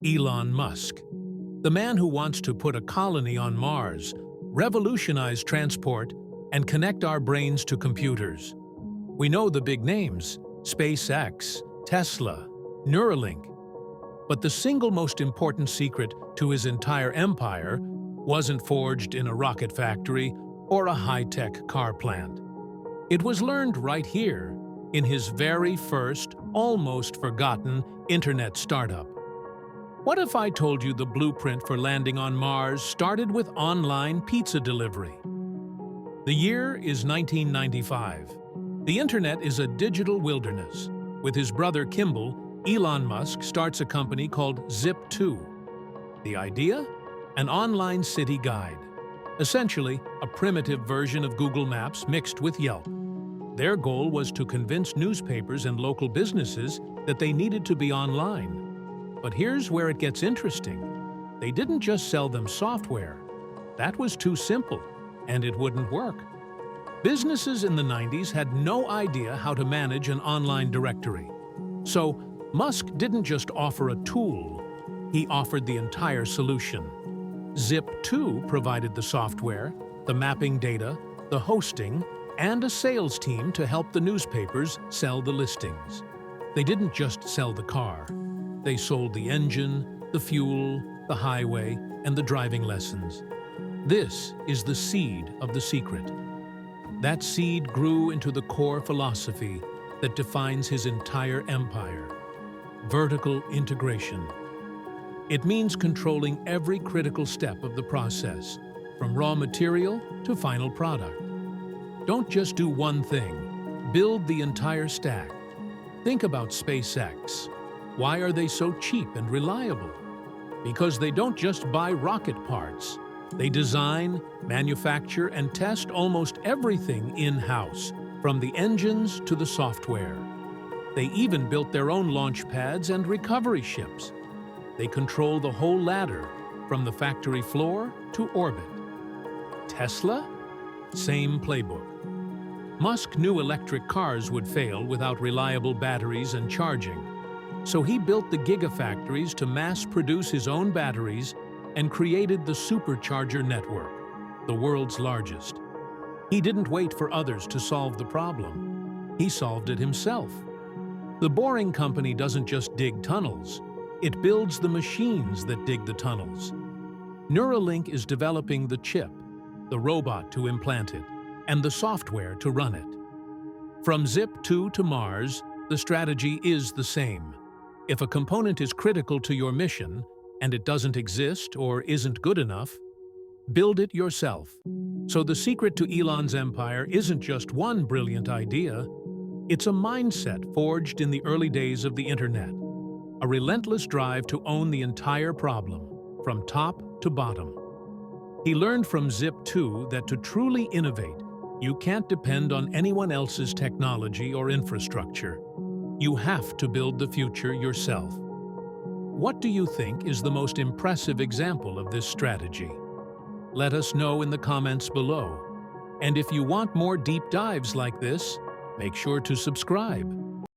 Elon Musk, the man who wants to put a colony on Mars, revolutionize transport, and connect our brains to computers. We know the big names: SpaceX, Tesla, Neuralink. But the single most important secret to his entire empire wasn't forged in a rocket factory or a high-tech car plant. It was learned right here, in his very first, almost forgotten, internet startup. What if I told you the blueprint for landing on Mars started with online pizza delivery? The year is 1995. The internet is a digital wilderness. With his brother Kimball, Elon Musk starts a company called Zip2. The idea? An online city guide. Essentially, a primitive version of Google Maps mixed with Yelp. Their goal was to convince newspapers and local businesses that they needed to be online. But here's where it gets interesting. They didn't just sell them software. That was too simple, and it wouldn't work. Businesses in the 90s had no idea how to manage an online directory. So, Musk didn't just offer a tool, he offered the entire solution. Zip2 provided the software, the mapping data, the hosting, and a sales team to help the newspapers sell the listings. They didn't just sell the car. They sold the engine, the fuel, the highway, and the driving lessons. This is the seed of the secret. That seed grew into the core philosophy that defines his entire empire: vertical integration. It means controlling every critical step of the process, from raw material to final product. Don't just do one thing, build the entire stack. Think about SpaceX. Why are they so cheap and reliable? Because they don't just buy rocket parts. They design, manufacture, and test almost everything in-house, from the engines to the software. They even built their own launch pads and recovery ships. They control the whole ladder, from the factory floor to orbit. Tesla? Same playbook. Musk knew electric cars would fail without reliable batteries and charging. So he built the gigafactories to mass-produce his own batteries and created the supercharger network, the world's largest. He didn't wait for others to solve the problem. He solved it himself. The Boring Company doesn't just dig tunnels. It builds the machines that dig the tunnels. Neuralink is developing the chip, the robot to implant it, and the software to run it. From Zip2 to Mars, the strategy is the same. If a component is critical to your mission, and it doesn't exist or isn't good enough, build it yourself. So the secret to Elon's empire isn't just one brilliant idea. It's a mindset forged in the early days of the internet. A relentless drive to own the entire problem, from top to bottom. He learned from Zip2 that to truly innovate, you can't depend on anyone else's technology or infrastructure. You have to build the future yourself. What do you think is the most impressive example of this strategy? Let us know in the comments below. And if you want more deep dives like this, make sure to subscribe.